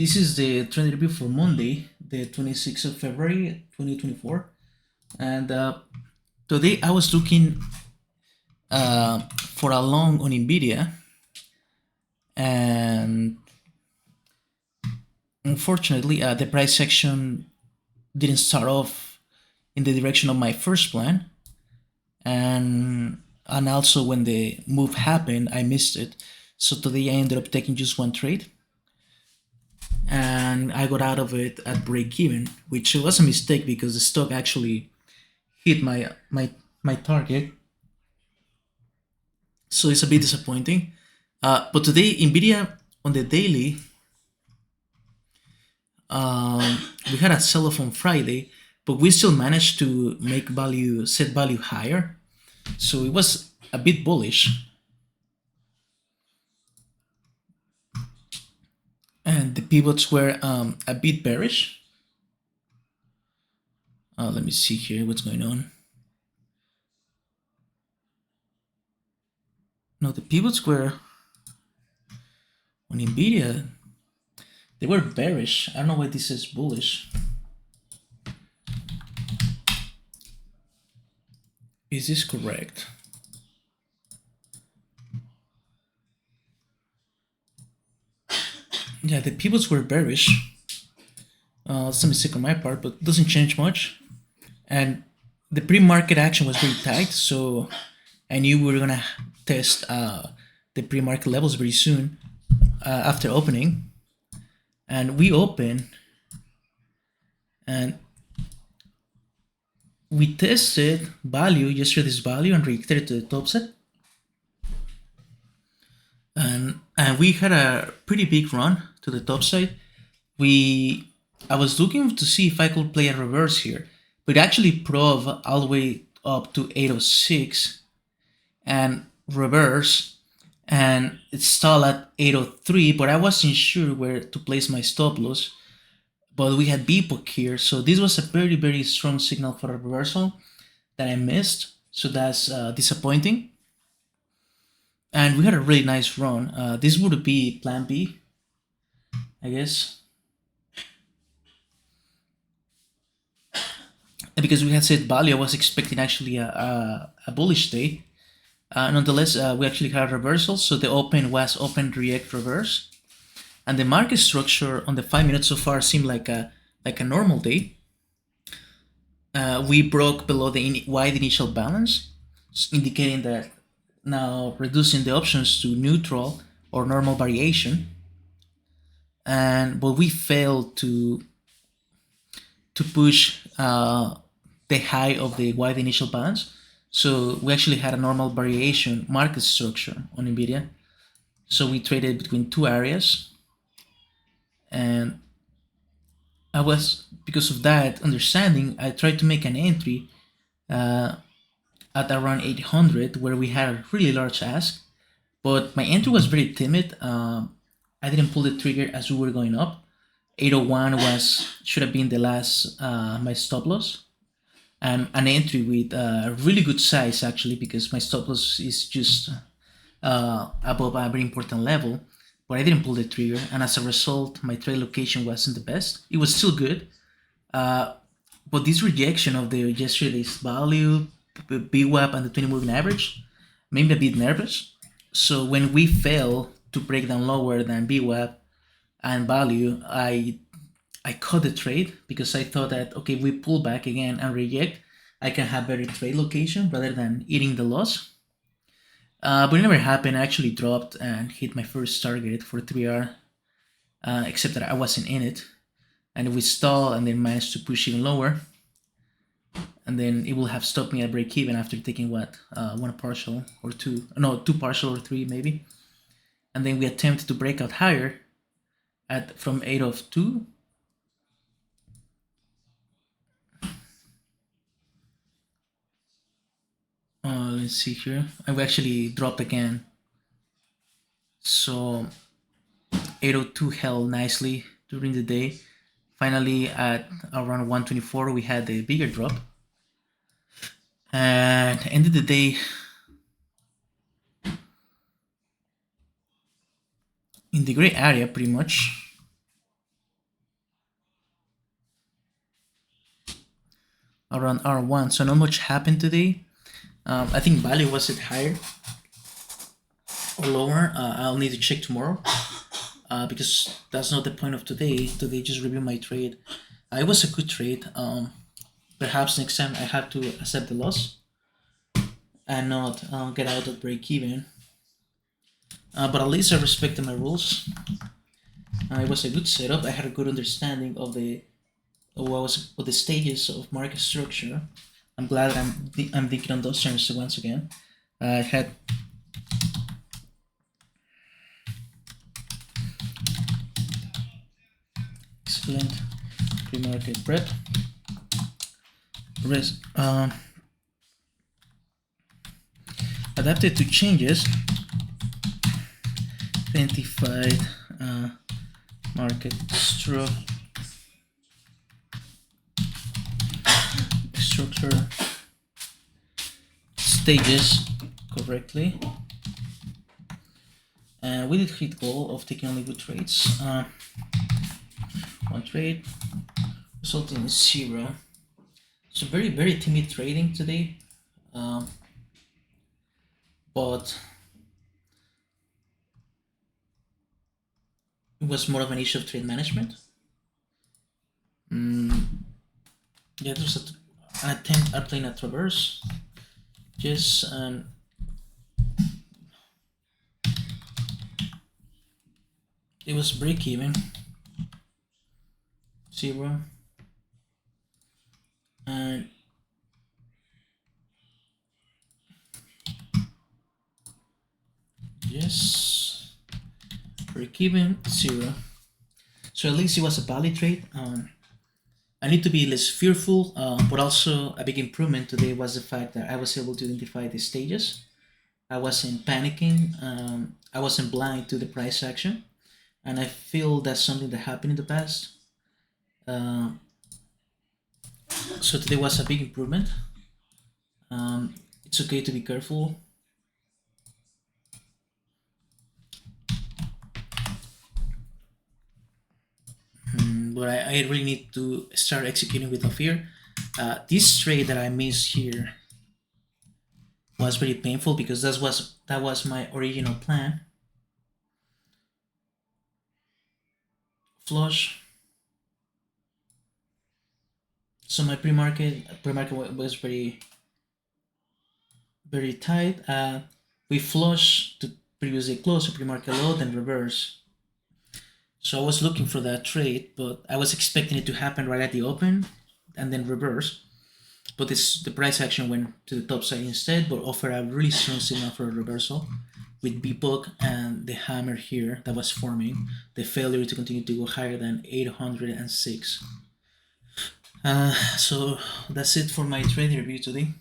This is the trend review for Monday, the 26th of February 2024. And today I was looking for a long on NVIDIA, and unfortunately, the price section didn't start off in the direction of my first plan. And also when the move happened, I missed it. So today I ended up taking just one trade, and I got out of it at break even, which was a mistake because the stock actually hit my target. So it's a bit disappointing. But today, Nvidia on the daily, we had a sell-off on Friday, but we still managed to make value, set value higher. So it was a bit bullish, and the pivots were a bit bearish. Let me see here what's going on. No, the pivots were on Nvidia. They were bearish. I don't know why this is bullish. Is this correct? Yeah, the pivots were bearish. It's a mistake on my part, but it doesn't change much. And the pre-market action was very tight, so I knew we were gonna test the pre-market levels very soon after opening. And we opened, and we tested value, yesterday's value, and rejected it to the top set. And we had a pretty big run to the top side. I was looking to see if I could play a reverse here, but actually prove all the way up to 806 and reverse, and it stalled at 803, but I wasn't sure where to place my stop loss. But we had BPOC here, so this was a very, very strong signal for a reversal that I missed, so that's disappointing. And we had a really nice run. This would be plan B, I guess, because we had set value. I was expecting actually a bullish day. Nonetheless, we actually had a reversal, so the open was open, react, reverse, and the market structure on the 5 minutes so far seemed like a normal day. We broke below the wide initial balance, indicating that now reducing the options to neutral or normal variation, but we failed to push the high of the wide initial balance. So we actually had a normal variation market structure on Nvidia. So we traded between two areas, and because of that understanding, I tried to make an entry at around 800, where we had a really large ask, but my entry was very timid. I didn't pull the trigger as we were going up. 801 should have been the last my stop loss, and an entry with a really good size actually, because my stop loss is just above a very important level, but I didn't pull the trigger, and as a result my trade location wasn't the best. It was still good, but this rejection of the yesterday's value, VWAP, and the 20 moving average made me a bit nervous. So when we fail to break down lower than VWAP and value, I cut the trade, because I thought that, okay, we pull back again and reject, I can have better trade location rather than eating the loss. But it never happened. I actually dropped and hit my first target for 3R, except that I wasn't in it. And we stalled and then managed to push even lower. And then it will have stopped me at break even after taking one partial or two, no, two partial or three maybe. And then we attempted to break out higher from 802. Let's see here. I actually dropped again. So 802 held nicely during the day. Finally, at around 124, we had a bigger drop, and ended the day in the gray area pretty much. around R1. So not much happened today. I think value was it higher or lower. I'll need to check tomorrow because that's not the point of today. Today just review my trade. It was a good trade. Perhaps next time I have to accept the loss and not get out at break even. But at least I respected my rules. It was a good setup. I had a good understanding of the stages of market structure. I'm glad I'm thinking on those terms once again. I had excellent pre-market prep. Adapted to changes. Identified market structure stages correctly, and we did hit goal of taking only good trades. One trade resulting in 0. So very timid trading today, but it was more of an issue of trade management. Yeah, there's an attempt at playing a traverse. Yes, and it was break even. 0. And yes, break even 0. So at least it was a valid trade. I need to be less fearful, but also a big improvement today was the fact that I was able to identify the stages. I wasn't panicking. I wasn't blind to the price action, and I feel that's something that happened in the past. So today was a big improvement. It's okay to be careful. But I really need to start executing without fear. This trade that I missed here was very painful because that was my original plan. Flush. So my pre-market was very tight. We flush to previously close a pre-market low, then reverse. So I was looking for that trade, but I was expecting it to happen right at the open and then reverse. But the price action went to the top side instead, but offered a really strong signal for a reversal with BPOC and the hammer here that was forming, the failure to continue to go higher than 806. So that's it for my trading review today.